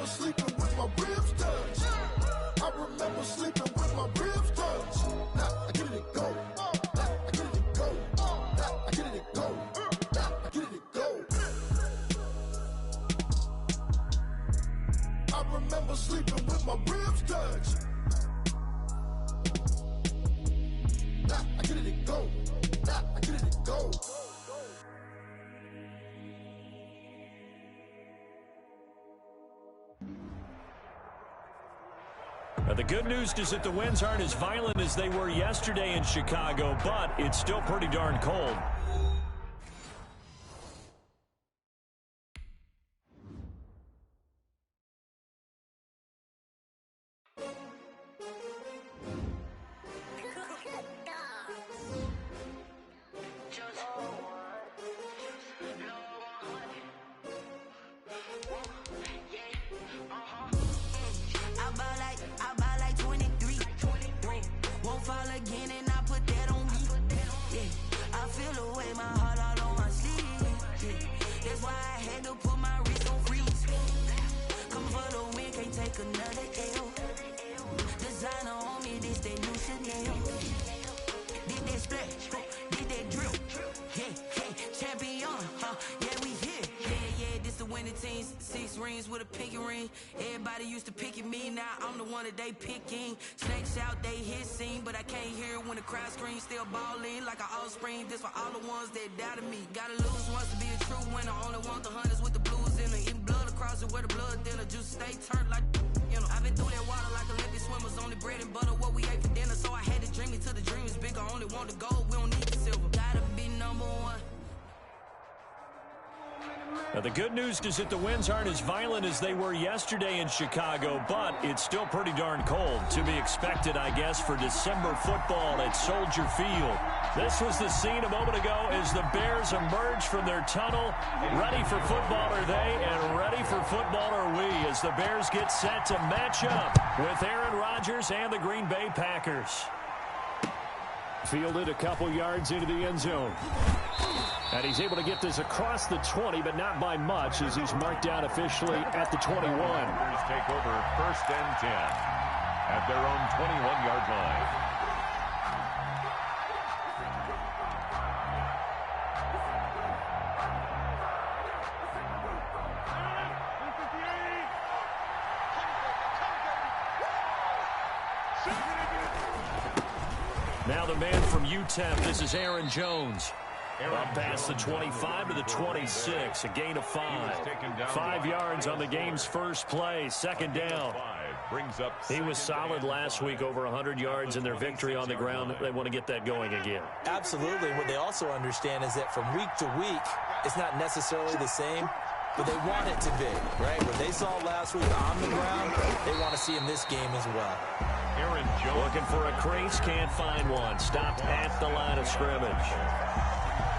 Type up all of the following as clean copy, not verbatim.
remember sleeping with my ribs touched. I remember sleeping with my ribs touched. Now I get it go. Now I get it go. Now I get it go. Now I get it go. I remember sleeping with my ribs touched. Now I get it go. Now I get it go. The good news is that the winds aren't as violent as they were yesterday in Chicago, but it's still pretty darn cold. The good news is that the winds aren't as violent as they were yesterday in Chicago, but it's still pretty darn cold. To be expected, I guess, for December football at Soldier Field. This was the scene a moment ago as the Bears emerged from their tunnel. Ready for football are they, and ready for football are we, as the Bears get set to match up with Aaron Rodgers and the Green Bay Packers. Fielded a couple yards into the end zone. And he's able to get this across the 20, but not by much, as he's marked down officially at the 21. Bears take over 1st and 10 at their own 21-yard line. Now the man from UTEP, this is Aaron Jones. Up past the 25 to the 26, a gain of 5. 5 yards on the game's first play, 2nd down. He was solid last week, over 100 yards in their victory on the ground. They want to get that going again. Absolutely. What they also understand is that from week to week, it's not necessarily the same, but they want it to be, right? What they saw last week on the ground, they want to see in this game as well. Aaron Jones looking for a crease, can't find one. Stopped at the line of scrimmage.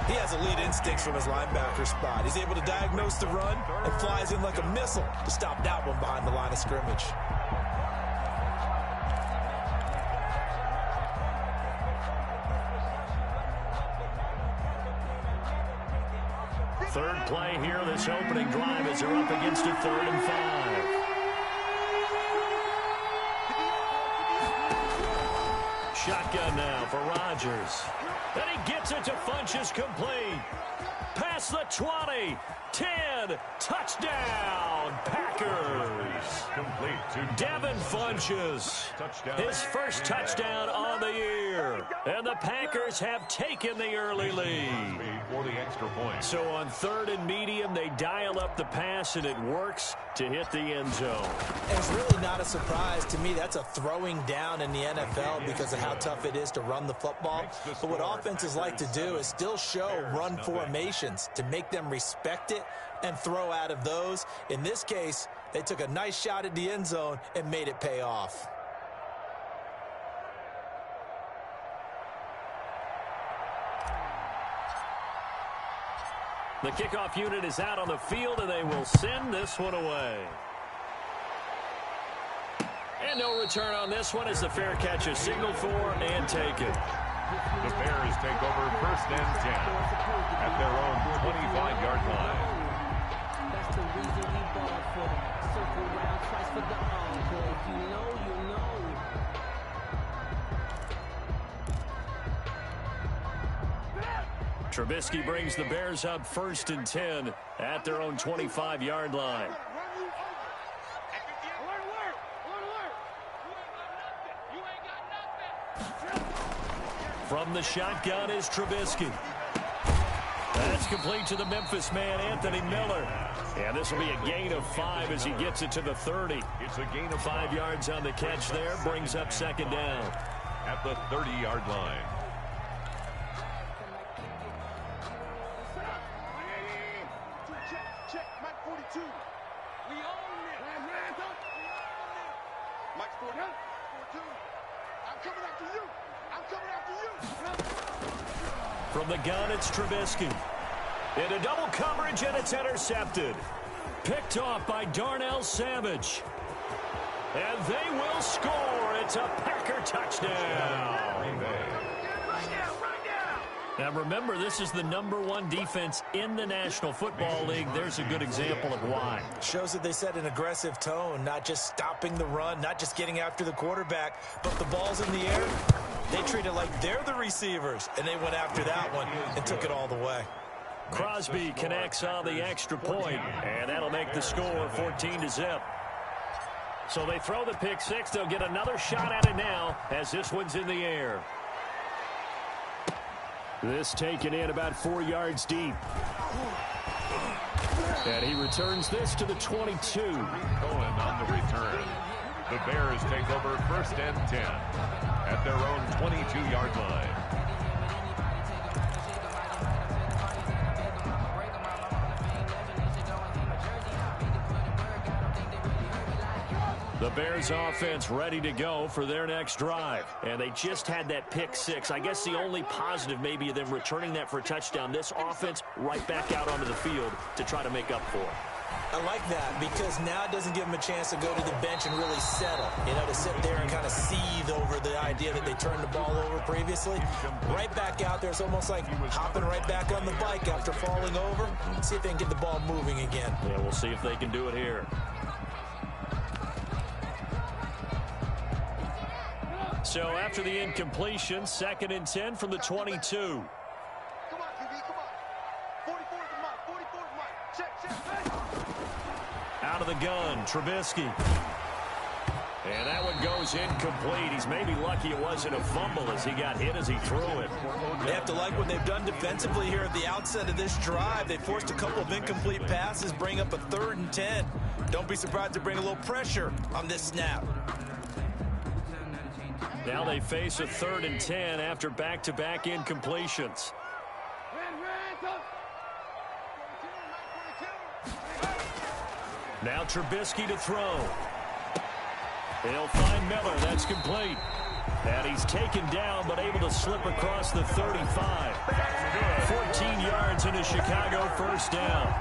He has elite instincts from his linebacker spot. He's able to diagnose the run and flies in like a missile to stop that one behind the line of scrimmage. Third play here, this opening drive, as they're up against a 3rd and 5. Shotgun now for Rodgers. And he gets it to Funchess, complete. Past the 20, 10, touchdown, Packers. Complete to Devin Funchess, his first touchdown on the year. And the Packers have taken the early lead. For the extra point. So on 3rd and medium, they dial up the pass, and it works to hit the end zone. And it's really not a surprise to me. That's a throwing down in the NFL because of how tough it is to run the football. But what offenses like to do is still show run formations to make them respect it and throw out of those. In this case, they took a nice shot at the end zone and made it pay off. The kickoff unit is out on the field, and they will send this one away. And no return on this one as the fair catch is signaled for and taken. The Bears take over 1st and 10 at their own 25-yard line. That's the reason we ball for them. Circle around, Trubisky brings the Bears up 1st and 10 at their own 25-yard line. From the shotgun is Trubisky. That's complete to the Memphis man, Anthony Miller. And this will be a gain of 5 as he gets it to the 30. It's a gain of 5 yards on the catch there, brings up 2nd down. At the 30-yard line. Check, Mike 42. We own it. Mike 42. I'm coming after you. I'm coming after you. From the gun, it's Trubisky. Into double coverage, and it's intercepted. Picked off by Darnell Savage. And they will score. It's a Packer touchdown. Green Bay. Now remember, this is the #1 defense in the National Football League. There's a good example of why. Shows that they set an aggressive tone, not just stopping the run, not just getting after the quarterback, but the ball's in the air. They treat it like they're the receivers, and they went after that one and took it all the way. Crosby connects on the extra point, and that'll make the score 14-0. So they throw the pick six. They'll get another shot at it now as this one's in the air. This taken in about 4 yards deep. And he returns this to the 22. Cohen on the return. The Bears take over 1st and 10 at their own 22-yard line. The Bears offense ready to go for their next drive. And they just had that pick six. I guess the only positive maybe of them returning that for a touchdown. This offense right back out onto the field to try to make up for it. I like that because now it doesn't give them a chance to go to the bench and really settle. You know, to sit there and kind of seethe over the idea that they turned the ball over previously. Right back out there. It's almost like hopping right back on the bike after falling over. See if they can get the ball moving again. Yeah, we'll see if they can do it here. So after the incompletion, 2nd and 10 from the 22. Come on, QB, come on. 44 is the mark. 44 is the mark. Check. Out of the gun, Trubisky. And that one goes incomplete. He's maybe lucky it wasn't a fumble as he got hit as he threw it. They have to like what they've done defensively here at the outset of this drive. They forced a couple of incomplete passes, bring up a 3rd and 10. Don't be surprised to bring a little pressure on this snap. Now they face a 3rd and 10 after back-to-back incompletions. Now Trubisky to throw. He'll find Miller. That's complete. And he's taken down but able to slip across the 35. 14 yards into Chicago, 1st down.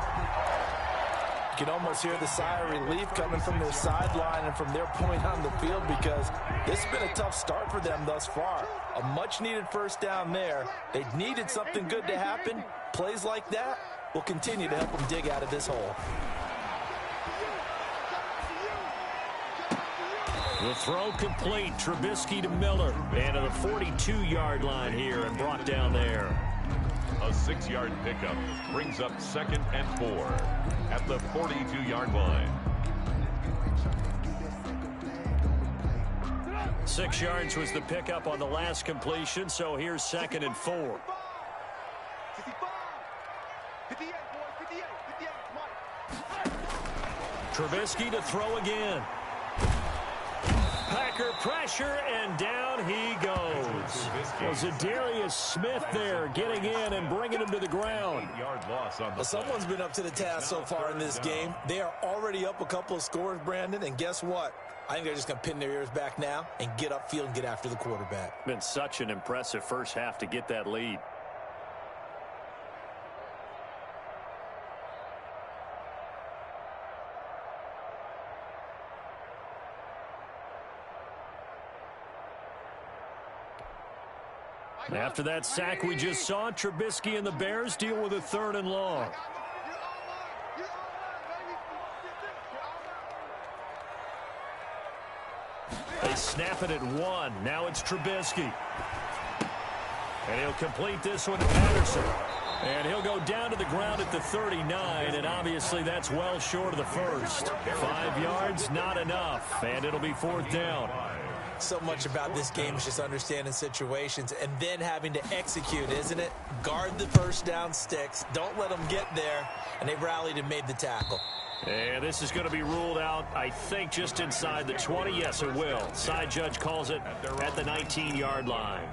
You can almost hear the sigh of relief coming from their sideline and from their point on the field because this has been a tough start for them thus far. A much-needed 1st down there. They needed something good to happen. Plays like that will continue to help them dig out of this hole. The throw complete. Trubisky to Miller. And to the 42-yard line here and brought down there. A 6-yard pickup brings up 2nd and 4 at the 42-yard line. 6 yards was the pickup on the last completion, so here's 2nd and 4. 58, boys, 58, 58, Trubisky to throw again. Packer pressure, and down he goes. Well, Zadarius Smith there getting in and bringing him to the ground. 8-yard loss on the Well, someone's been up to the task so far in this game. They are already up a couple of scores, Brandon, and guess what? I think they're just going to pin their ears back now and get upfield and get after the quarterback. Been such an impressive first half to get that lead. After that sack we just saw, Trubisky and the Bears deal with a 3rd and long. They snap it at 1. Now it's Trubisky. And he'll complete this one to Patterson. And he'll go down to the ground at the 39, and obviously that's well short of the first. 5 yards, not enough, and it'll be 4th down. So much about this game is just understanding situations and then having to execute, isn't it? Guard the first down sticks. Don't let them get there. And they rallied and made the tackle. And this is going to be ruled out, I think, just inside the 20. Yes, it will. Side judge calls it at the 19-yard line.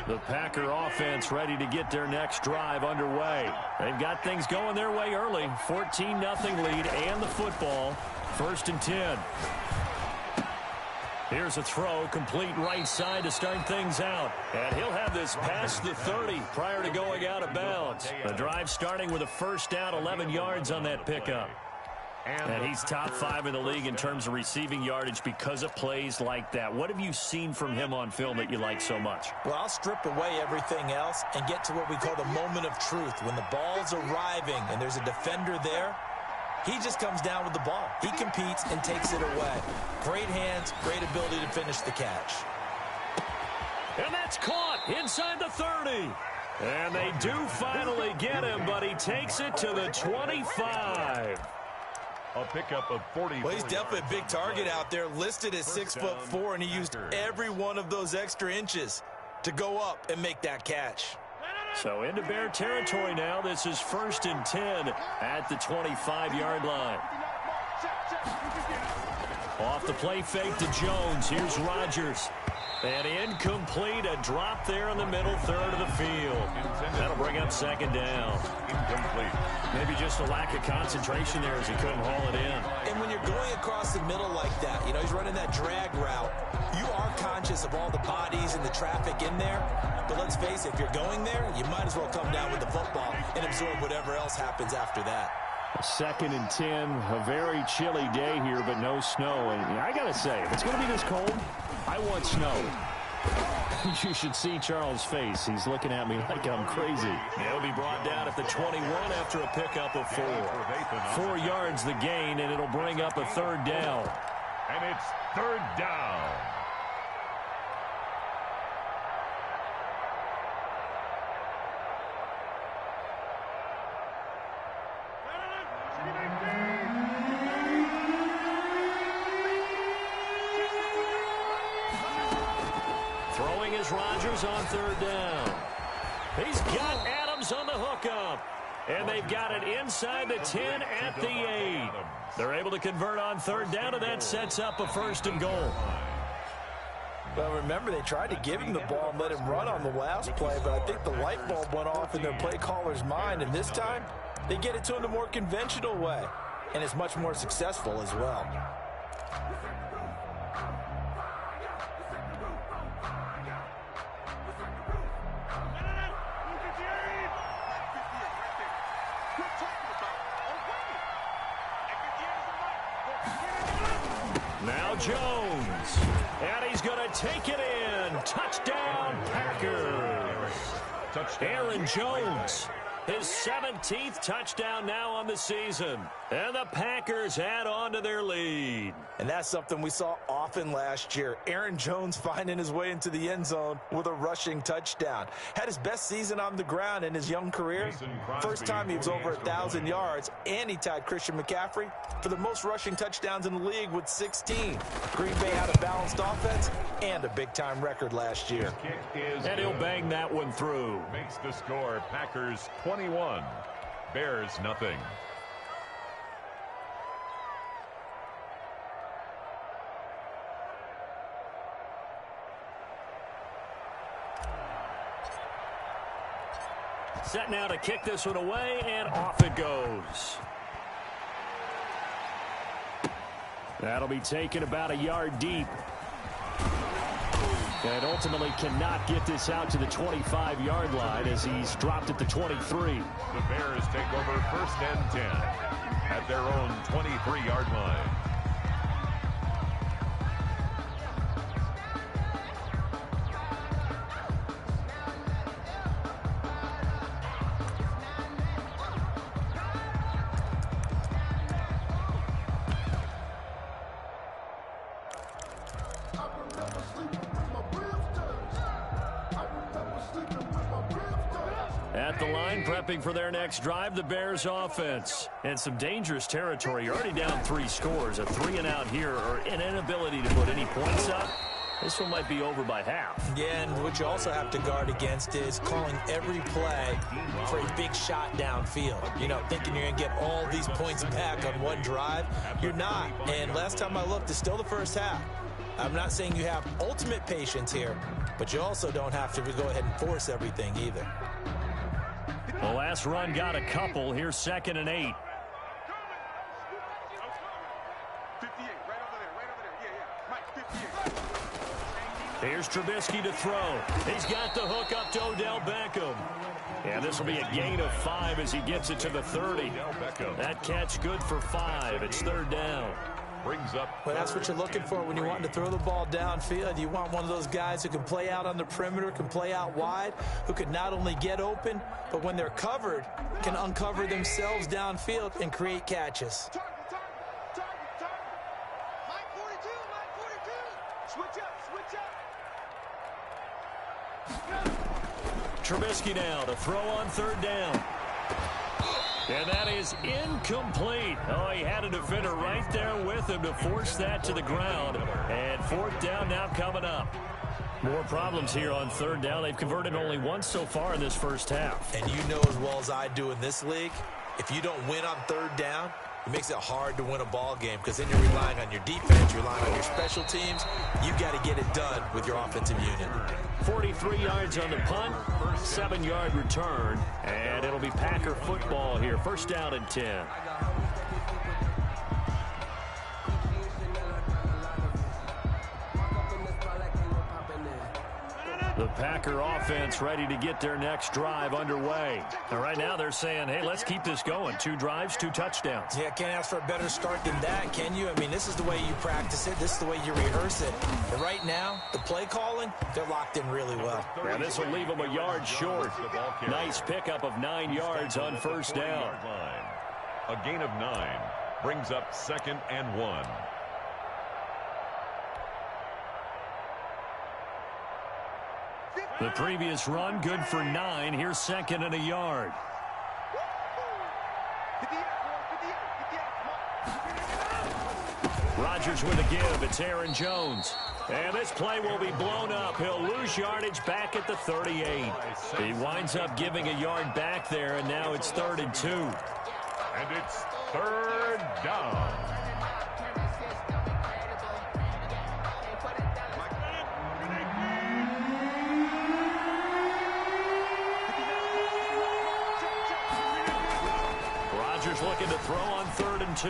The Packer offense ready to get their next drive underway. They've got things going their way early. 14-0 lead and the football. 1st and 10. Here's a throw, complete right side to start things out. And he'll have this past the 30 prior to going out of bounds. The drive starting with a 1st down, 11 yards on that pickup. And he's top 5 in the league in terms of receiving yardage because of plays like that. What have you seen from him on film that you like so much? Well, I'll strip away everything else and get to what we call the moment of truth. When the ball's arriving and there's a defender there, he just comes down with the ball. He competes and takes it away. Great hands, great ability to finish the catch. And that's caught inside the 30. And they do finally get him, but he takes it to the 25. A pickup of 40. Well, he's definitely a big target out there, listed as 6'4", and he used every one of those extra inches to go up and make that catch. So into Bear territory now. This is 1st and 10 at the 25-yard line. Off the play fake to Jones. Here's Rodgers. And incomplete, a drop there in the middle third of the field. That'll bring up 2nd down. Incomplete. Maybe just a lack of concentration there as he couldn't haul it in. And when you're going across the middle like that, you know, he's running that drag route, you are conscious of all the bodies and the traffic in there. But let's face it, if you're going there, you might as well come down with the football and absorb whatever else happens after that. 2nd and 10, a very chilly day here, but no snow. And I got to say, if it's going to be this cold, I want snow. You should see Charles' face. He's looking at me like I'm crazy. He'll be brought down at the 21 after a pickup of 4. 4 yards the gain, and it'll bring up a 3rd down. And it's 3rd down. Throwing is Rodgers on 3rd down. He's got Adams on the hookup. And they've got it inside the 10 at the 8. They're able to convert on 3rd down, and that sets up a 1st and goal. Well, remember, they tried to give him the ball and let him run on the last play, but I think the light bulb went off in their play caller's mind, and this time they get it to him the more conventional way, and it's much more successful as well. Now Jones, and he's going to take it in. Touchdown, Packers. Aaron Jones, his 17th touchdown now on the season. And the Packers add on to their lead. And that's something we saw often last year. Aaron Jones finding his way into the end zone with a rushing touchdown. Had his best season on the ground in his young career. First time he was over 1,000 yards, and he tied Christian McCaffrey for the most rushing touchdowns in the league with 16. Green Bay had a balanced offense and a big-time record last year. And he'll bang that one through. Makes the score Packers 21, Bears nothing. Set now to kick this one away, and off it goes. That'll be taken about a yard deep. And ultimately cannot get this out to the 25-yard line as he's dropped at the 23. The Bears take over 1st and 10 at their own 23-yard line. At the line, prepping for their next drive, the Bears offense. And some dangerous territory. You're already down 3 scores. A 3-and-out here, or an inability to put any points up. This one might be over by half. Yeah, and what you also have to guard against is calling every play for a big shot downfield. You know, thinking you're going to get all these points back on one drive. You're not. And last time I looked, it's still the first half. I'm not saying you have ultimate patience here, but you also don't have to go ahead and force everything either. The last run got a couple. Here's 2nd and 8. 58, right over there. Yeah. Mike, 58. Here's Trubisky to throw. He's got the hook up to Odell Beckham. And this will be a gain of 5 as he gets it to the 30. That catch good for 5. It's 3rd down. Brings up. Well, that's what you're looking for when you want to throw the ball downfield. You want one of those guys who can play out on the perimeter, can play out wide, who can not only get open, but when they're covered, can uncover themselves downfield and create catches. Target. Mike 42, Mike 42. Switch up. Trubisky now to throw on 3rd down. And that is incomplete. Oh, he had a defender right there with him to force that to the ground. And 4th down now coming up. More problems here on 3rd down. They've converted only once so far in this first half. And you know as well as I do in this league, if you don't win on 3rd down, it makes it hard to win a ball game because then you're relying on your defense, you're relying on your special teams. You've got to get it done with your offensive unit. 43 yards on the punt, 7-yard return, and it'll be Packer football here. 1st down and 10. The Packer offense ready to get their next drive underway. And right now they're saying, hey, let's keep this going. 2 drives, 2 touchdowns. Yeah, can't ask for a better start than that, can you? I mean, this is the way you practice it. This is the way you rehearse it. And right now, the play calling, they're locked in really well. Yeah, this will leave them a yard short. Nice pickup of 9 yards on 1st down. A gain of 9 brings up 2nd and 1. The previous run, good for 9. Here's 2nd and a yard. Rodgers with a give. It's Aaron Jones. And this play will be blown up. He'll lose yardage back at the 38. He winds up giving a yard back there, and now it's 3rd and 2. And it's 3rd down. Looking to throw on 3rd and 2.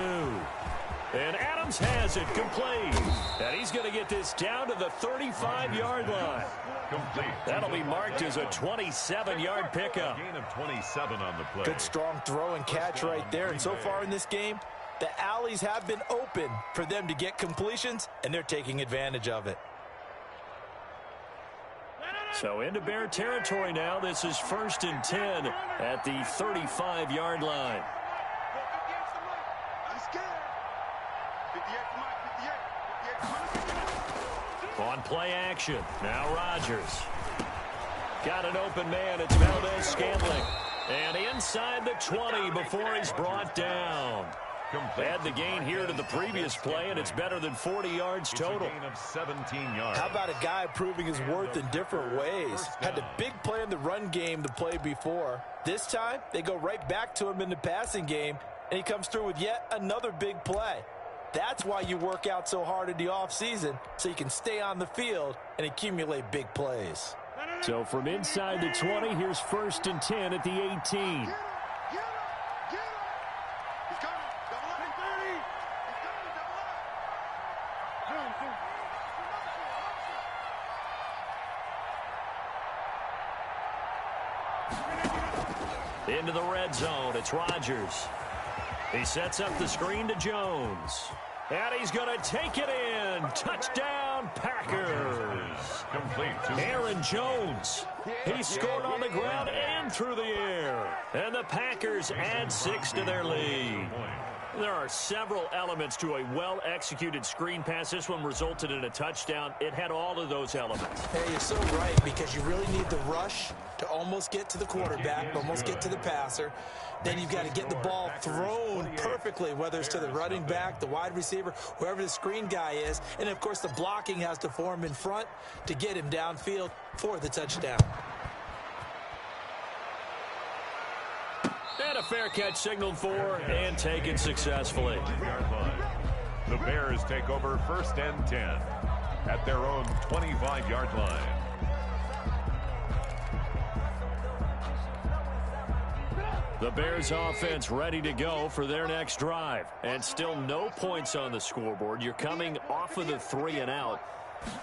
And Adams has it complete. And he's going to get this down to the 35-yard line. Complete. That'll be marked as a 27-yard pickup. Gain of 27 on the play. Good strong throw and catch right there. And so far in this game, the alleys have been open for them to get completions, and they're taking advantage of it. So into Bear territory now. This is 1st and 10 at the 35-yard line. On play action, now Rodgers. Got an open man, it's Valdez-Scantling. And inside the 20 before he's brought down. Add the gain here to the previous play, and it's better than 40 yards total. It's a gain of 17 yards. How about a guy proving his worth in different ways? Had a big play in the run game the play before. This time, they go right back to him in the passing game, and he comes through with yet another big play. That's why you work out so hard in the offseason, so you can stay on the field and accumulate big plays. So from inside the 20, here's 1st and 10 at the 18. Into the red zone, it's Rodgers. He sets up the screen to Jones. And he's going to take it in. Touchdown, Packers. Complete. Aaron Jones. He scored on the ground and through the air. And the Packers add 6 to their lead. There are several elements to a well-executed screen pass. This one resulted in a touchdown. It had all of those elements. Hey, you're so right, because you really need the rush to almost get to the quarterback, almost get to the passer. Then you've got to get the ball thrown perfectly, whether it's to the running back, the wide receiver, whoever the screen guy is. And, of course, the blocking has to form in front to get him downfield for the touchdown. And a fair catch signaled for and taken successfully. The Bears take over 1st and 10 at their own 25-yard line. The Bears offense ready to go for their next drive. And still no points on the scoreboard. You're coming off of the 3 and out.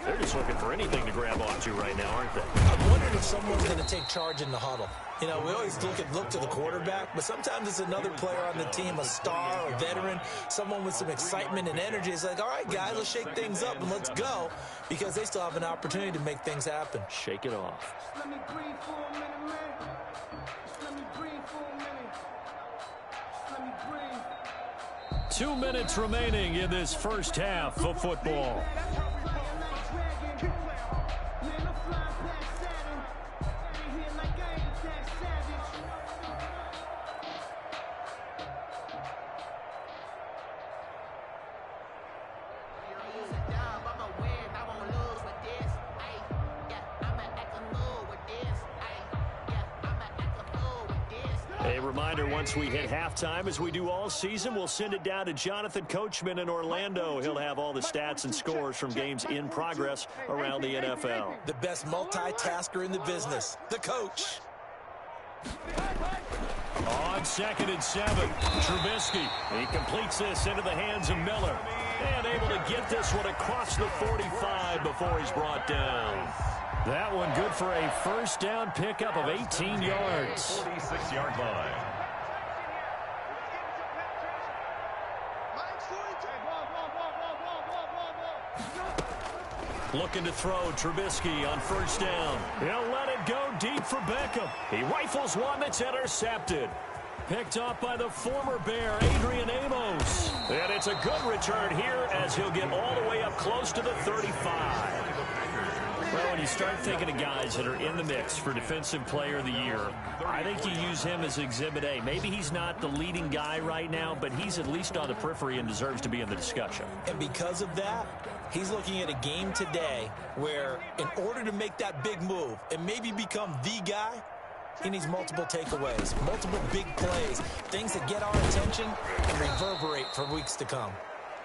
They're just looking for anything to grab onto right now, aren't they? I'm wondering if someone's going to take charge in the huddle. You know, we always look to the quarterback, but sometimes it's another player on the team, a star, a veteran, someone with some excitement and energy. It's like, all right, guys, let's shake things up and let's go, because they still have an opportunity to make things happen. Shake it off. Let me breathe for a minute, man. Let me breathe for a minute. Let me breathe. 2 minutes remaining in this first half of football. A reminder, once we hit halftime, as we do all season, we'll send it down to Jonathan Coachman in Orlando. He'll have all the stats and scores from games in progress around the NFL. The best multitasker in the business, the coach. On 2nd and 7, Trubisky. He completes this into the hands of Miller. And able to get this one across the 45 before he's brought down. That one good for a first down pickup of 18 yards. 46-yard line. Looking to throw, Trubisky on first down. He'll let it go deep for Beckham. He rifles one that's intercepted. Picked off by the former Bear, Adrian Amos. And it's a good return here as he'll get all the way up close to the 35. Well, when you start thinking of guys that are in the mix for Defensive Player of the Year, I think you use him as Exhibit A. Maybe he's not the leading guy right now, but he's at least on the periphery and deserves to be in the discussion. And because of that, he's looking at a game today where in order to make that big move and maybe become the guy, he needs multiple takeaways, multiple big plays, things that get our attention and reverberate for weeks to come.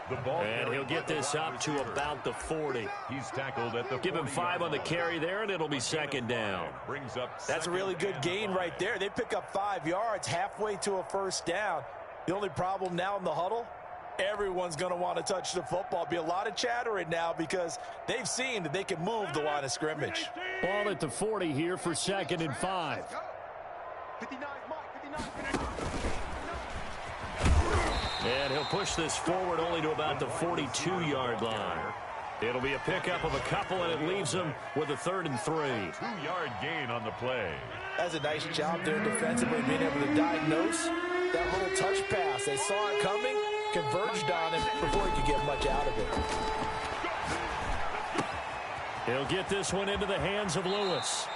And he'll get this up to about the 40. He's tackled at the Give him 5 on the carry there, and it'll be second down. Brings up That's a really good gain right there. They pick up 5 yards halfway to a first down. The only problem now in the huddle, everyone's going to want to touch the football. Be a lot of chattering now because they've seen that they can move the line of scrimmage. Ball at the 40 here for 2nd and 5. 59, Mike, 59. And he'll push this forward only to about the 42-yard line. It'll be a pickup of a couple, and it leaves them with a 3rd and 3. 2-yard gain on the play. That's a nice job there defensively, being able to diagnose that little touch pass. They saw it coming, converged on it before he could get much out of it. He'll get this one into the hands of Lewis.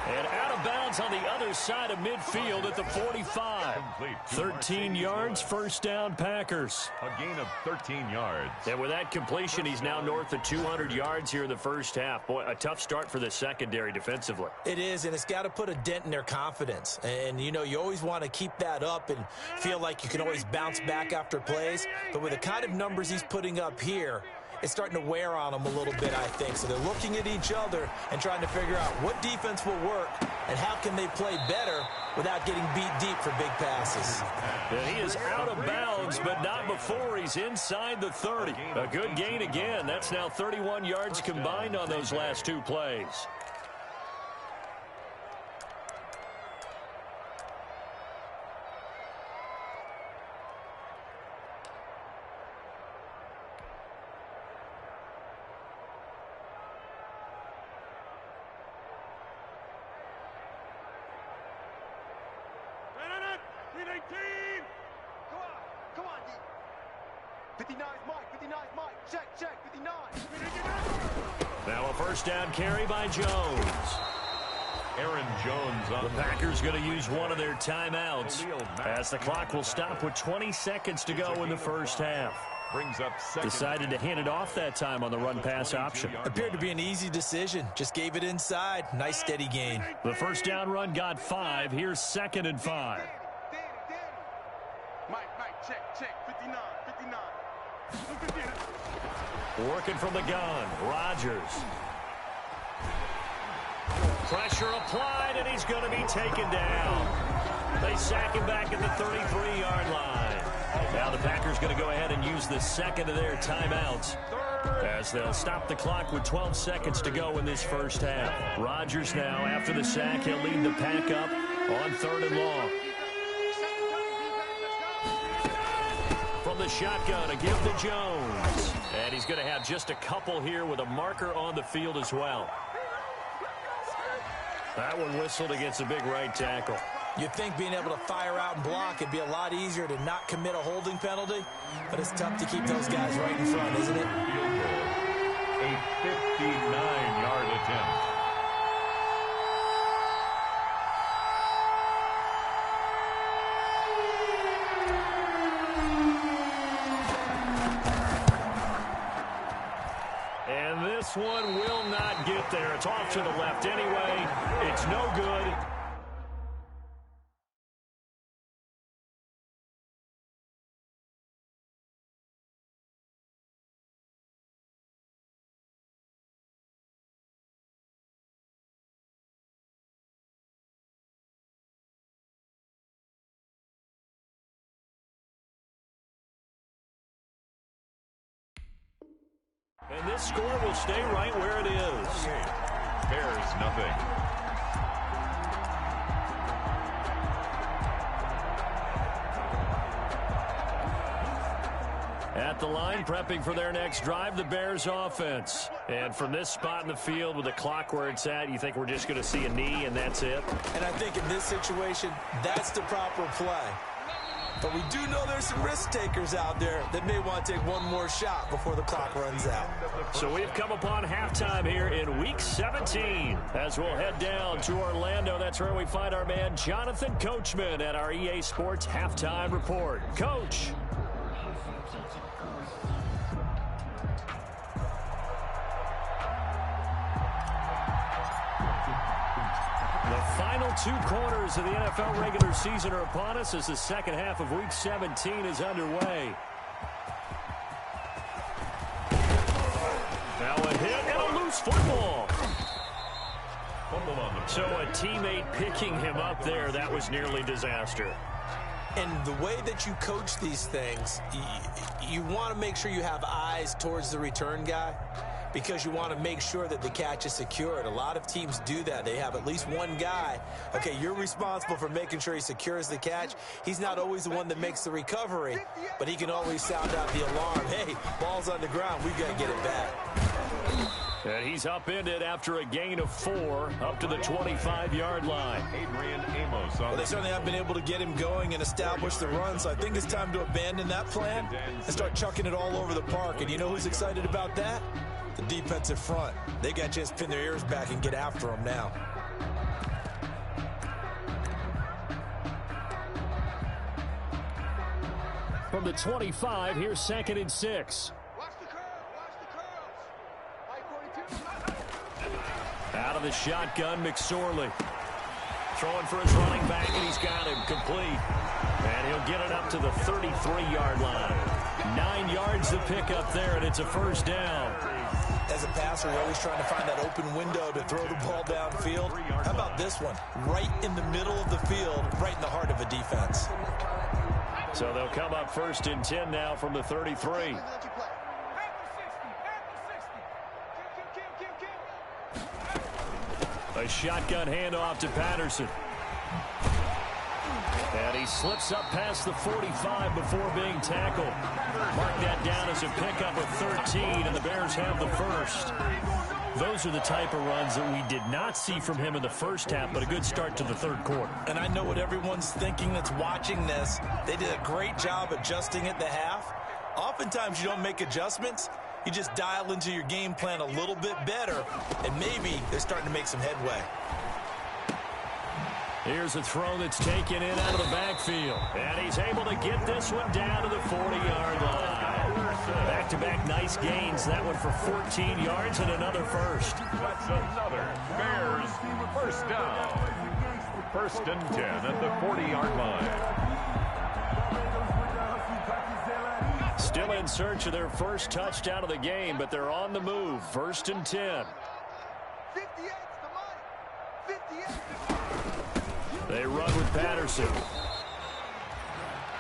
And out of bounds on the other side of midfield at the 45. 13 yards, first down, Packers. A gain of 13 yards. And with that completion, he's now north of 200 yards here in the first half. Boy, a tough start for the secondary defensively. It is, and it's got to put a dent in their confidence. And, you know, you always want to keep that up and feel like you can always bounce back after plays. But with the kind of numbers he's putting up here, it's starting to wear on them a little bit, I think. So they're looking at each other and trying to figure out what defense will work and how can they play better without getting beat deep for big passes. And he is out of bounds, but not before he's inside the 30. A good gain again. That's now 31 yards combined on those last 2 plays. Come on, D. 59, Mike, check, 59. Now a first down carry by Jones. Aaron Jones on the Packers going to use one of their timeouts as the clock will stop with 20 seconds to go in the first half. Brings up Decided to hand it off that time on the run-pass option. Appeared to be an easy decision. Just gave it inside. Nice steady gain. The first down run got 5. Here's 2nd and 5. Mike, check. 59. Working from the gun, Rodgers. Pressure applied, and he's going to be taken down. They sack him back at the 33-yard line. Now the Packers going to go ahead and use the second of their timeouts as they'll stop the clock with 12 seconds to go in this first half. Rodgers now, after the sack, he'll lead the pack up on 3rd and long. From the shotgun, a give to Jones. And he's going to have just a couple here with a marker on the field as well. That one whistled against a big right tackle. You'd think being able to fire out and block, it'd be a lot easier to not commit a holding penalty, but it's tough to keep those guys right in front, isn't it? A 59-yard attempt. And this one will not get there. It's off to the left anyway. It's no good. And this score will stay right where it is. Bears nothing. At the line, prepping for their next drive, the Bears offense. And from this spot in the field with the clock where it's at, you think we're just going to see a knee and that's it? And I think in this situation, that's the proper play. But we do know there's some risk takers out there that may want to take one more shot before the clock runs out. So we've come upon halftime here in Week 17. As we'll head down to Orlando, that's where we find our man Jonathan Coachman at our EA Sports Halftime Report. Coach. The final 2 quarters of the NFL regular season are upon us as the second half of Week 17 is underway. Now a hit and a loose football. So a teammate picking him up there, that was nearly disaster. And the way that you coach these things, you want to make sure you have eyes towards the return guy, because you want to make sure that the catch is secured. A lot of teams do that. They have at least one guy. Okay, you're responsible for making sure he secures the catch. He's not always the one that makes the recovery, but he can always sound out the alarm. Hey, ball's on the ground. We've got to get it back. And he's upended after a gain of 4 up to the 25-yard line. Adrian Amos. Well, they certainly haven't been able to get him going and establish the run, so I think it's time to abandon that plan and start chucking it all over the park. And you know who's excited about that? The defensive front. They got to just pin their ears back and get after him now. From the 25, here's 2nd and 6. Out of the shotgun, McSorley. Throwing for his running back, and he's got him complete. And he'll get it up to the 33-yard line. 9 yards to pick up there, and it's a first down. As a passer, you're always trying to find that open window to throw the ball downfield. How about this one? Right in the middle of the field, right in the heart of a defense. So they'll come up 1st and 10 now from the 33. A shotgun handoff to Patterson. And he slips up past the 45 before being tackled. Mark that down as a pickup of 13, and the Bears have the first. Those are the type of runs that we did not see from him in the first half, but a good start to the 3rd quarter. And I know what everyone's thinking that's watching this. They did a great job adjusting at the half. Oftentimes you don't make adjustments. You just dial into your game plan a little bit better, and maybe they're starting to make some headway. Here's a throw that's taken in out of the backfield. And he's able to get this one down to the 40-yard line. Back-to-back nice gains. That one for 14 yards and another first. That's another Bears first down. First and 10 at the 40-yard line. Still in search of their first touchdown of the game, but they're on the move. First and 10. 58's the money. 58. They run with Patterson.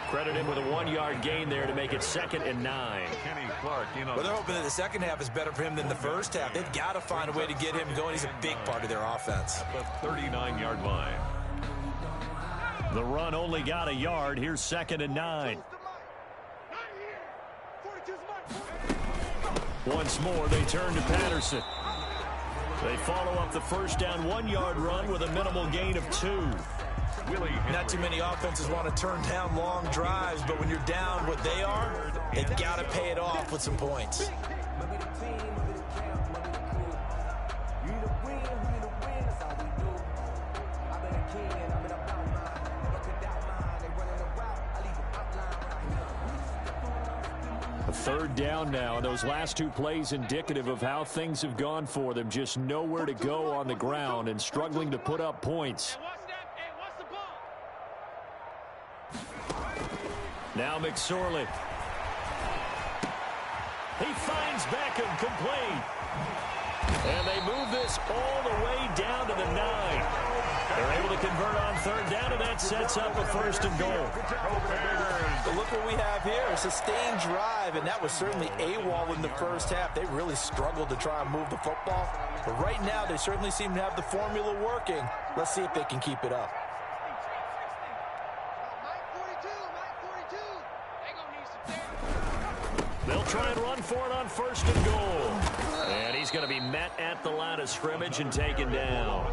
Credit him with a 1-yard gain there to make it 2nd and 9. Kenny Clark in on. Well, they're hoping that the second half is better for him than the first half. They've got to find a way to get him going. He's a big part of their offense. At the 39-yard line. The run only got a yard. Here's 2nd and 9. Once more, they turn to Patterson. They follow up the first down 1-yard run with a minimal gain of 2. Not too many offenses want to turn down long drives, but when you're down what they are, they've got to pay it off with some points. Third down now, and those last two plays indicative of how things have gone for them. Just nowhere to go on the ground and struggling to put up points. Now McSorley. He finds Beckham complete. And they move this all the way down to the 9. They're able to convert on third down, and that sets up a first and goal. But look what we have here, a sustained drive, and that was certainly AWOL in the first half. They really struggled to try and move the football. But right now, they certainly seem to have the formula working. Let's see if they can keep it up. They'll try and run for it on first and goal. And he's going to be met at the line of scrimmage and taken down.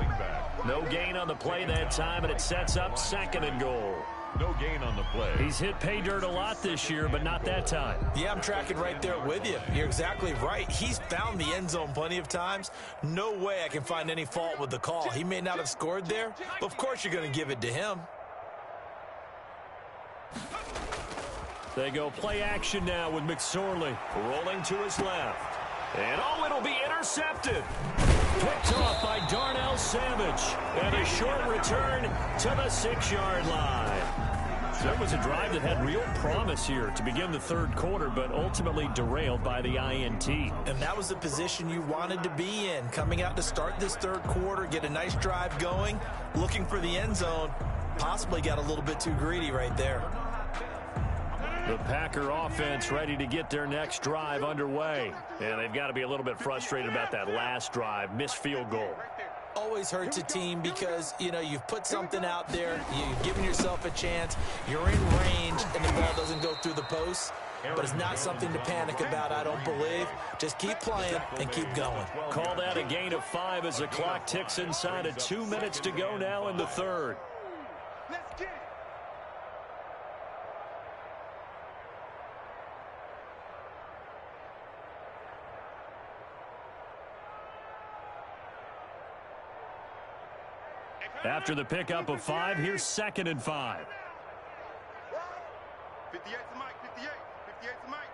No gain on the play that time, and it sets up 2nd and goal. No gain on the play. He's hit pay dirt a lot this year, but not that time. Yeah, I'm tracking right there with you. You're exactly right. He's found the end zone plenty of times. No way I can find any fault with the call. He may not have scored there, but of course you're going to give it to him. They go play action now with McSorley rolling to his left. And oh, it'll be intercepted. Picked off by Darnell Savage. And a short return to the 6-yard line. That was a drive that had real promise here to begin the third quarter, but ultimately derailed by the INT. And that was the position you wanted to be in. Coming out to start this third quarter, get a nice drive going, looking for the end zone. Possibly got a little bit too greedy right there. The Packer offense ready to get their next drive underway. And they've got to be a little bit frustrated about that last drive, missed field goal. Always hurts a team because, you know, you've put something out there, you've given yourself a chance, you're in range, and the ball doesn't go through the post. But it's not something to panic about, I don't believe. Just keep playing and keep going. Call that a gain of 5 as the clock ticks inside of 2 minutes to go now in the third. Let's get it. After the pickup of 5, here's 2nd and 5. 58's the mic, 58's the mic.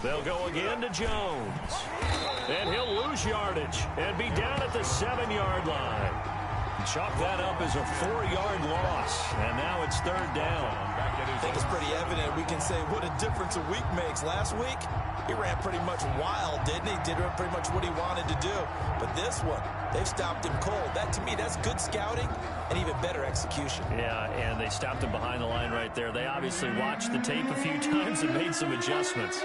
They'll go again to Jones. And he'll lose yardage and be down at the 7-yard line. Chalk that up as a 4-yard loss. And now it's third down. I think it's pretty evident. We can say what a difference a week makes. Last week, he ran pretty much wild, didn't he? Did pretty much what he wanted to do. But this one, they've stopped him cold. That, to me, that's good scouting and even better execution. Yeah, and they stopped him behind the line right there. They obviously watched the tape a few times and made some adjustments.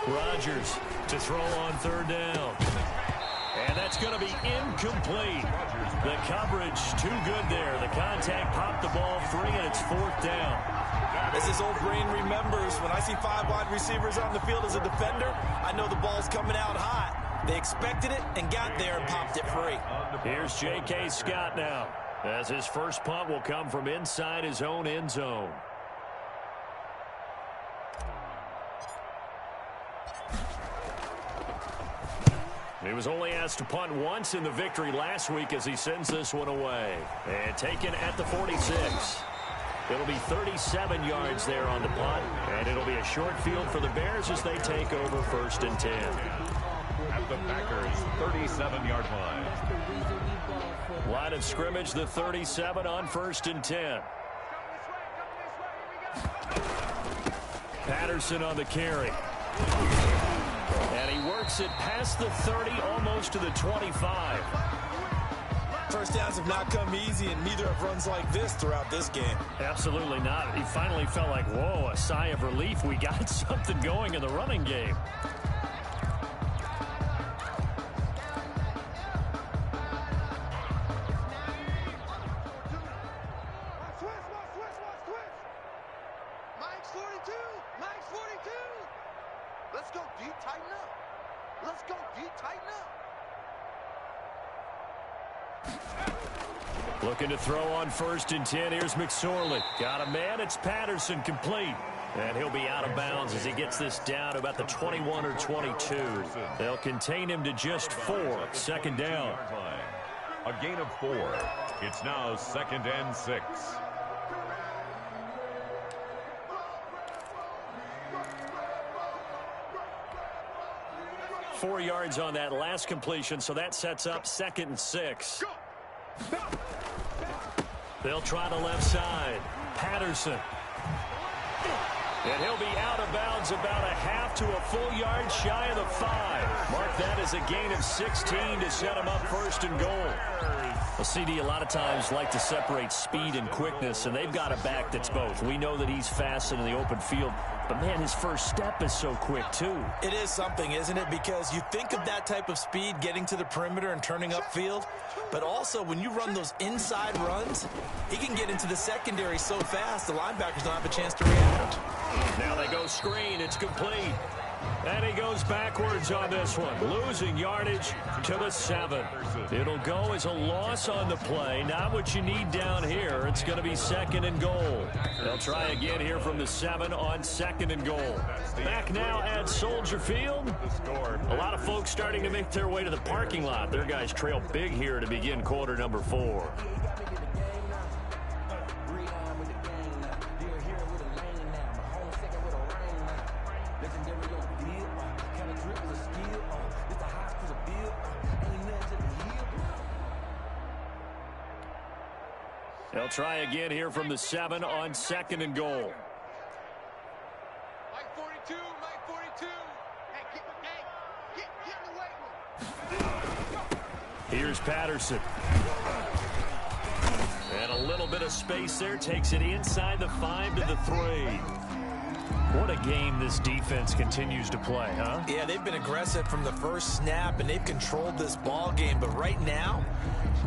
Rodgers to throw on third down. And that's going to be incomplete. The coverage too good there. The contact popped the ball free, and it's 4th down. As his old brain remembers, when I see 5 wide receivers on the field as a defender, I know the ball's coming out hot. They expected it and got there and popped it free. Here's J.K. Scott now, as his first punt will come from inside his own end zone. He was only asked to punt once in the victory last week as he sends this one away. And taken at the 46. It'll be 37 yards there on the punt, and it'll be a short field for the Bears as they take over 1st and 10. At the Packers' 37-yard line. Line of scrimmage, the 37 on 1st and 10. Patterson on the carry. And he works it past the 30, almost to the 25. First downs have not come easy, and neither have runs like this throughout this game. Absolutely not. He finally felt like, whoa, a sigh of relief. We got something going in the running game. Mike's 42. Mike's 42. Let's go, D. Tighten up. Let's go, D. Tighten up. Looking to throw on 1st and 10. Here's McSorley. Got a man. It's Patterson, complete. And he'll be out of bounds as he gets this down to about the 21 or 22. They'll contain him to just 4. 2nd down. A gain of 4. It's now 2nd and 6. Four yards on that last completion, so that sets up 2nd and 6. They'll try the left side. Patterson. And he'll be out of bounds about a half to a full yard shy of the 5. Mark that as a gain of 16 to set him up 1st and goal. Well, CD a lot of times like to separate speed and quickness, and they've got a back that's both. We know that he's fast in the open field, but, man, his first step is so quick, too. It is something, isn't it? Because you think of that type of speed getting to the perimeter and turning upfield, but also when you run those inside runs, he can get into the secondary so fast the linebackers don't have a chance to react. Now they go screen. It's complete. And he goes backwards on this one, losing yardage to the 7. It'll go as a loss on the play. Not what you need down here. It's going to be 2nd and goal. They'll try again here from the 7 on 2nd and goal. Back now at Soldier Field. A lot of folks starting to make their way to the parking lot. Their guys trail big here to begin quarter number 4. They'll try again here from the 7 on 2nd and goal. Mike 42, Mike 42. Hey, get in the weight room. Here's Patterson. And a little bit of space there. Takes it inside the 5 to the 3. What a game this defense continues to play, huh? Yeah, they've been aggressive from the first snap, and they've controlled this ball game. But right now,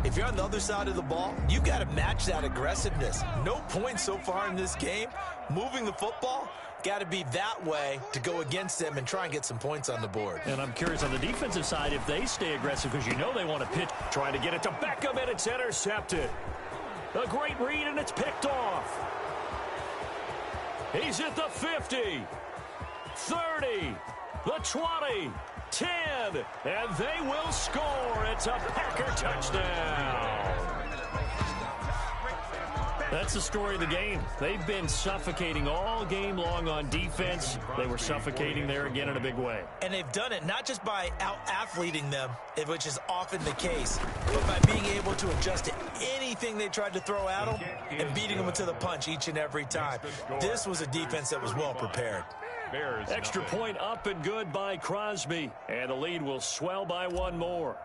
if you're on the other side of the ball, you got to match that aggressiveness. No points so far in this game. Moving the football, got to be that way to go against them and try and get some points on the board. And I'm curious on the defensive side if they stay aggressive, because you know they want to pitch. Trying to get it to Beckham, and it's intercepted. A great read, and it's picked off. He's at the 50, 30, the 20, 10, and they will score. It's a Packer touchdown. That's the story of the game. They've been suffocating all game long on defense. They were suffocating there again in a big way. And they've done it not just by out-athleting them, which is often the case, but by being able to adjust to anything they tried to throw at them and beating them to the punch each and every time. This was a defense that was well prepared. Extra point up and good by Crosby. And the lead will swell by one more.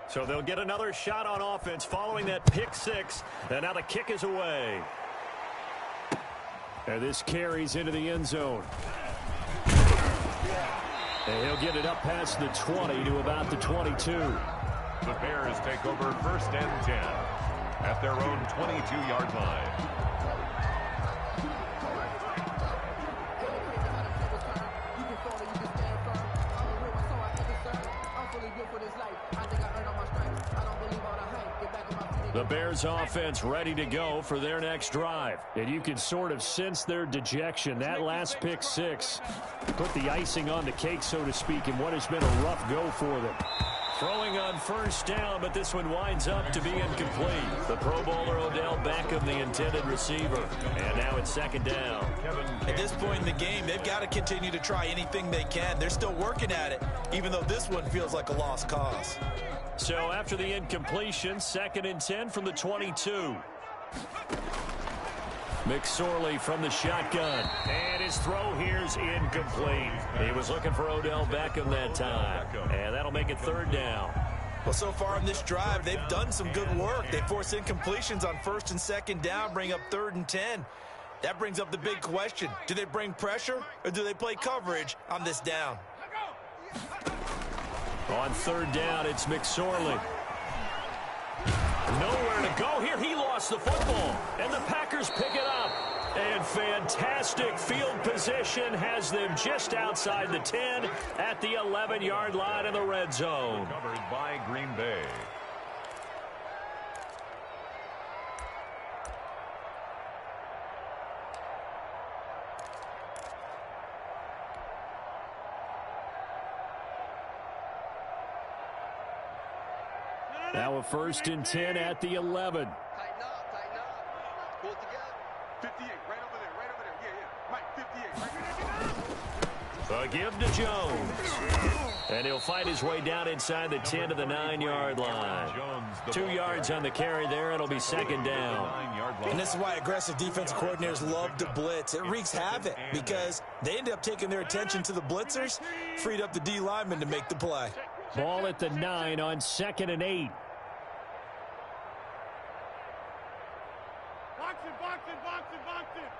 So they'll get another shot on offense following that pick 6. And now the kick is away. And this carries into the end zone. And he'll get it up past the 20 to about the 22. The Bears take over 1st and 10 at their own 22-yard line. For this life, I think I earned all my stripes. I don't believe all the hype. Get back on my feet The Bears offense ready to go for their next drive. And you can sort of sense their dejection. That last pick six put the icing on the cake, so to speak, in what has been a rough go for them. Throwing on first down, but this one winds up to be incomplete. The Pro Bowler Odell Beckham, the intended receiver. And now it's second down. At this point in the game, they've got to continue to try anything they can. They're still working at it, even though this one feels like a lost cause. So after the incompletion, 2nd and 10 from the 22. McSorley from the shotgun. And his throw here's incomplete. He was looking for Odell Beckham that time. And that'll make it 3rd down. Well, so far in this drive, they've done some good work. They force incompletions on 1st and 2nd down, bring up 3rd and 10. That brings up the big question. Do they bring pressure or do they play coverage on this down? On 3rd down, it's McSorley. Nowhere to go here. He lost the football, and the Packers pick it up. And fantastic field position has them just outside the 10 at the 11-yard line in the red zone. Covered by Green Bay. Now a 1st and 10 at the 11. Tighten up. Pull it together. 58, right over there. Yeah. Mike, 58, right there. A give to Jones. And he'll fight his way down inside the 10 to the 9-yard line. 2 yards on the carry there. It'll be 2nd down. And this is why aggressive defensive coordinators love to blitz. It wreaks havoc because they end up taking their attention to the blitzers, freed up the D lineman to make the play. Ball at the 9 on 2nd and 8. Box it.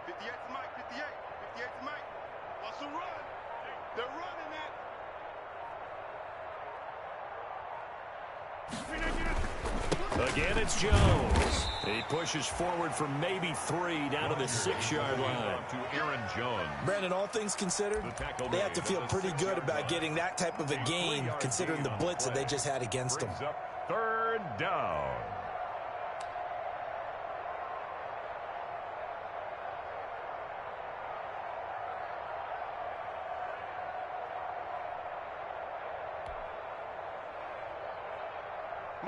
58's Mike, 58's Mike. What's the run? They're running that. Again, it's Jones. He pushes forward for maybe 3 down to the 6-yard line. To Aaron Jones. Brandon, all things considered, they have to feel pretty good about getting that type of a gain considering the blitz that they just had against them. 3rd down.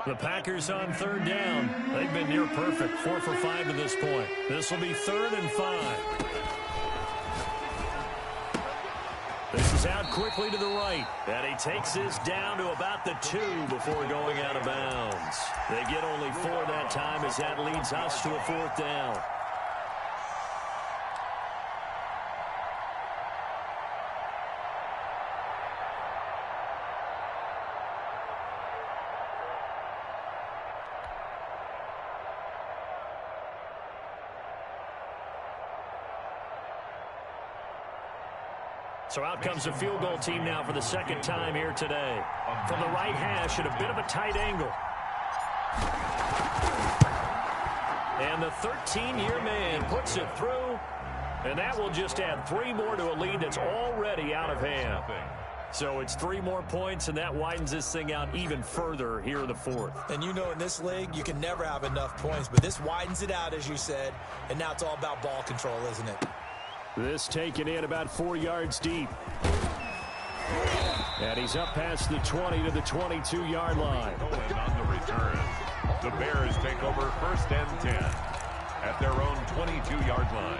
The Packers on 3rd down. They've been near perfect, 4 for 5 to this point. This will be 3rd and 5. This is out quickly to the right. And he takes this down to about the 2 before going out of bounds. They get only 4 that time as that leads us to a 4th down. So out comes the field goal team now for the 2nd time here today. From the right hash at a bit of a tight angle. And the 13-year man puts it through. And that will just add 3 more to a lead that's already out of hand. So it's 3 more points, and that widens this thing out even further here in the 4th. And you know in this league, you can never have enough points. But this widens it out, as you said. And now it's all about ball control, isn't it? This taken in about 4 yards deep. And he's up past the 20 to the 22-yard line. On the return. The Bears take over 1st and 10 at their own 22-yard line.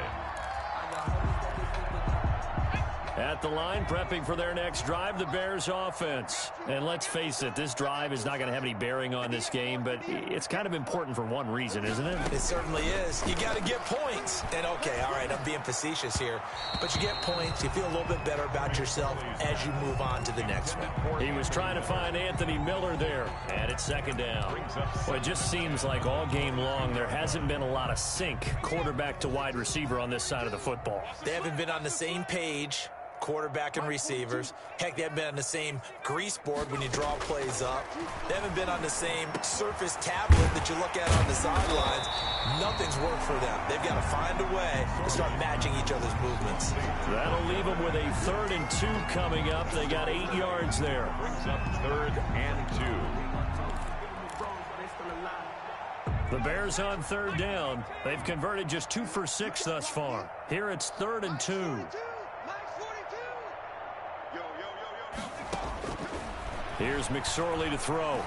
At the line, prepping for their next drive, the Bears offense. And let's face it, this drive is not going to have any bearing on this game, but it's kind of important for one reason, isn't it? It certainly is. You got to get points. And okay, all right, I'm being facetious here. But you get points, you feel a little bit better about yourself as you move on to the next one. He was trying to find Anthony Miller there. And it's 2nd down. Well, it just seems like all game long there hasn't been a lot of sync quarterback to wide receiver on this side of the football. They haven't been on the same page, quarterback and receivers. Heck, they haven't been on the same grease board when you draw plays up. They haven't been on the same surface tablet that you look at on the sidelines. Nothing's worked for them. They've got to find a way to start matching each other's movements. That'll leave them with a 3rd and 2 coming up. They got 8 yards there. Brings up 3rd and 2. The Bears on third down. They've converted just 2 for 6 thus far. Here it's 3rd and 2. Here's McSorley to throw.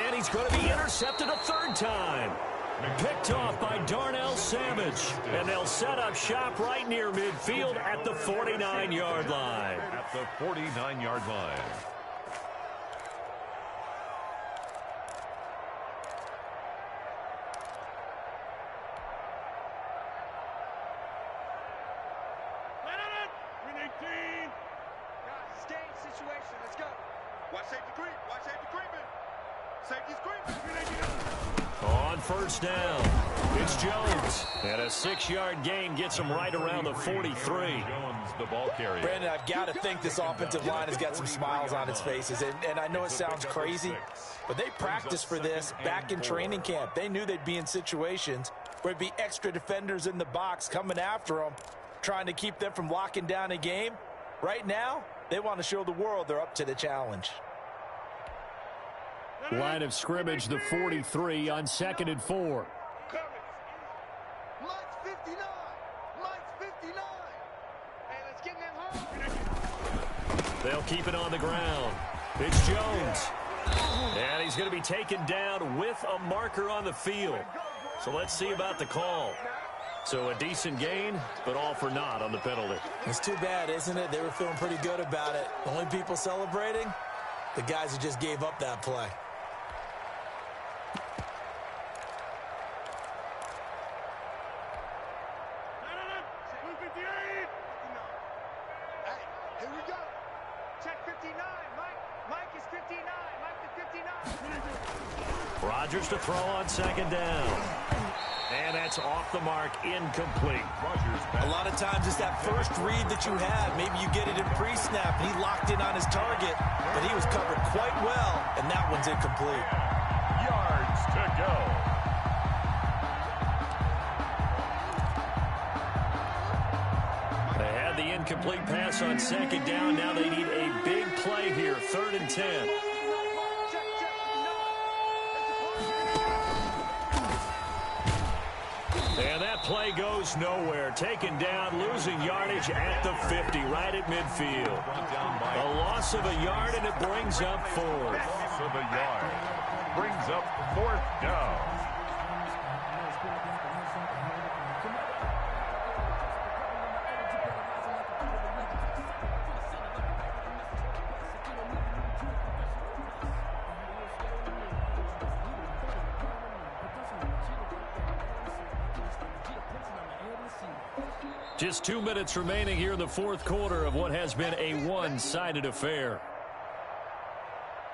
And he's going to be intercepted a 3rd time. Picked off by Darnell Savage. And they'll set up shop right near midfield at the 49-yard line. At the 49-yard line. On first down, it's Jones. And a 6-yard gain gets him right around the 43. Jones, the ball carrier. Brandon, I've got to think this offensive line has got some smiles on its faces. And I know it sounds crazy, but they practiced for this back in training camp. They knew they'd be in situations where there'd be extra defenders in the box coming after them, trying to keep them from locking down a game. Right now, they want to show the world they're up to the challenge. Line of scrimmage, the 43 on 2nd and 4. Mike's 59. Mike's 59. Hey, let's get in that hole. They'll keep it on the ground. It's Jones. And he's going to be taken down with a marker on the field. So let's see about the call. So a decent gain, but all for naught on the penalty. It's too bad, isn't it? They were feeling pretty good about it. The only people celebrating, the guys who just gave up that play. Here we go. Check 59. Mike is 59. Mike the 59. Rodgers to throw on 2nd down. And that's off the mark, incomplete. A lot of times it's that first read that you have. Maybe you get it in pre-snap, and he locked in on his target, but he was covered quite well, and that one's incomplete. Yards to go. They had the incomplete pass on 2nd down. Now they need a big play here, 3rd and 10. And that play goes nowhere. Taken down, losing yardage at the 50, right at midfield. A loss of a yard, and it brings up 4th. Loss of a yard. Brings up 4th down. Just 2 minutes remaining here in the 4th quarter of what has been a one-sided affair.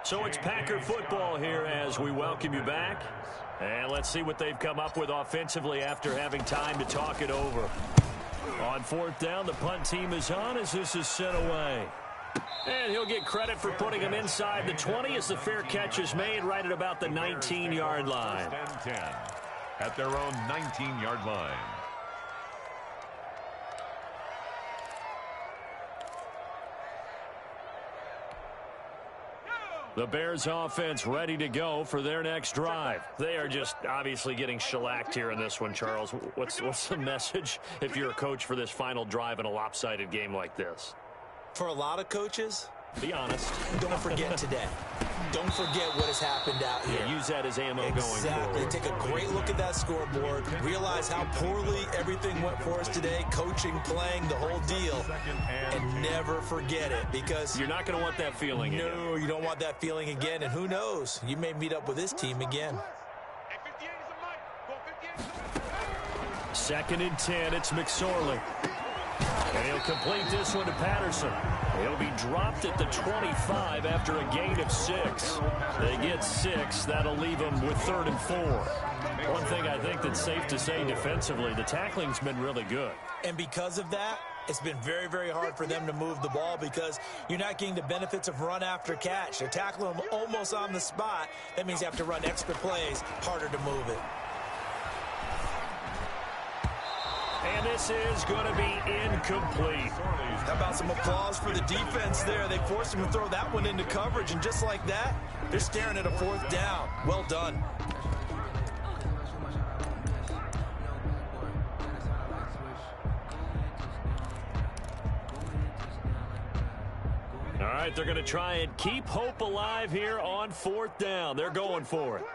So it's Packer football here as we welcome you back. And let's see what they've come up with offensively after having time to talk it over. On 4th down, the punt team is on as this is sent away. And he'll get credit for putting him inside the 20 as the fair catch is made right at about the 19-yard line. 10 at their own 19-yard line. The Bears offense ready to go for their next drive. They are just obviously getting shellacked here in this one, Charles. What's the message if you're a coach for this final drive in a lopsided game like this? For a lot of coaches, be honest. Don't forget today. Don't forget what has happened out here. Yeah, use that as ammo going Exactly. forward. Take a great look at that scoreboard. Realize how poorly everything went for us today. Coaching, playing, the whole deal. And never forget it, because you're not going to want that feeling again. No, you don't want that feeling again. And who knows? You may meet up with this team again. 2nd and 10. It's McSorley. And he'll complete this one to Patterson. He'll be dropped at the 25 after a gain of 6. They get 6. That'll leave them with 3rd and 4. One thing I think that's safe to say defensively, the tackling's been really good. And because of that, it's been very, very hard for them to move the ball because you're not getting the benefits of run after catch. They're tackling them almost on the spot. That means you have to run extra plays, harder to move it. And this is going to be incomplete. How about some applause for the defense there? They forced him to throw that one into coverage, and just like that, They're staring at a 4th down. Well done. All right, they're going to try and keep hope alive here on 4th down. They're going for it.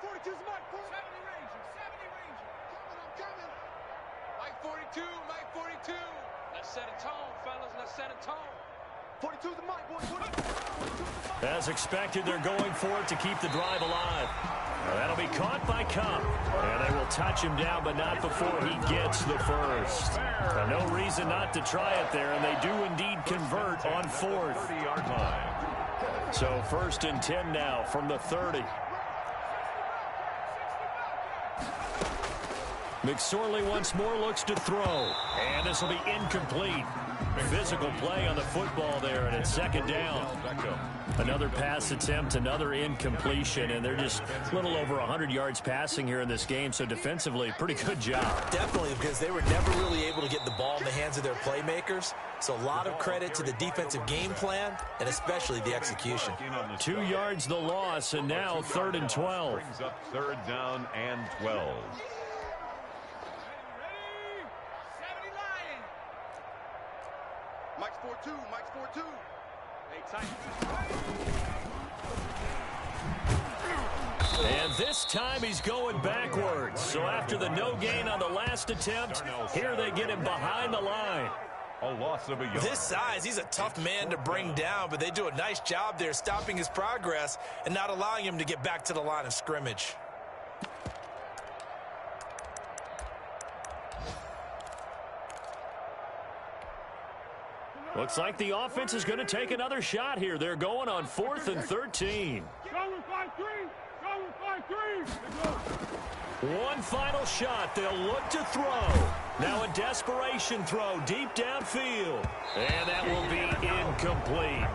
42's Mike. 70 Ranger. 70 Ranger. I'm coming. Mike 42. Mike 42. Let's set a tone, fellas. Let's set a tone. 42's the Mike, boy. As expected, they're going for it to keep the drive alive. That'll be caught by Kupp. And they will touch him down, but not before he gets the first. No reason not to try it there, and they do indeed convert on 4th. 30-yard line. So 1st and 10 now from the 30. McSorley once more looks to throw. And this will be incomplete. Physical play on the football there, and it's 2nd down. Another pass attempt, another incompletion, and they're just a little over 100 yards passing here in this game, so defensively, pretty good job. Definitely, because they were never really able to get the ball in the hands of their playmakers. So a lot of credit to the defensive game plan, and especially the execution. 2 yards the loss, and now 3rd and 12. Brings up 3rd down and 12. Mike's 4-2. Mike's 4-2. Hey, tight. And this time he's going backwards. So after the no gain on the last attempt, here they get him behind the line. A loss of a yard. This size, he's a tough man to bring down, but they do a nice job there stopping his progress and not allowing him to get back to the line of scrimmage. Looks like the offense is going to take another shot here. They're going on 4th and 13. Going 5-3. Going 5-3. One final shot. They'll look to throw. Now a desperation throw deep downfield. And that will be incomplete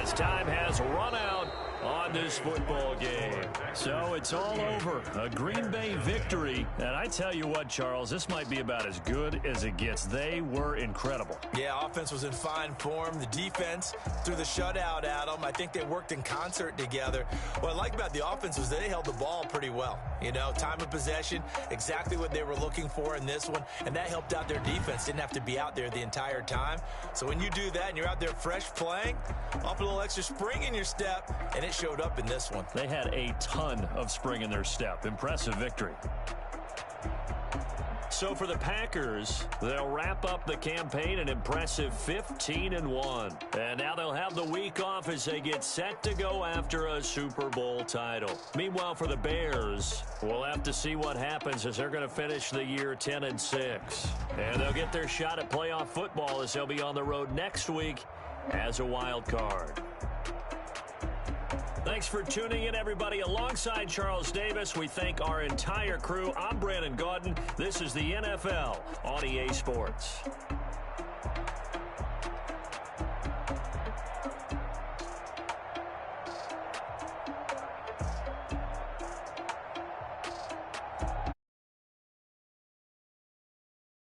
as time has run out on this football game. So it's all over. A Green Bay victory. And I tell you what, Charles, this might be about as good as it gets. They were incredible. Yeah, offense was in fine form. The defense threw the shutout at them. I think they worked in concert together. What I like about the offense was they held the ball pretty well. You know, time of possession, exactly what they were looking for in this one. And that helped out their defense. Didn't have to be out there the entire time. So when you do that and you're out there fresh playing, up a little extra spring in your step, and it showed up in this one. They had a ton of spring in their step. Impressive victory. So for the Packers, they'll wrap up the campaign an impressive 15-1. And now they'll have the week off as they get set to go after a Super Bowl title. Meanwhile, for the Bears, we'll have to see what happens as they're going to finish the year 10-6. And they'll get their shot at playoff football as they'll be on the road next week as a wild card. Thanks for tuning in, everybody. Alongside Charles Davis, we thank our entire crew. I'm Brandon Gaudin. This is the NFL on EA Sports.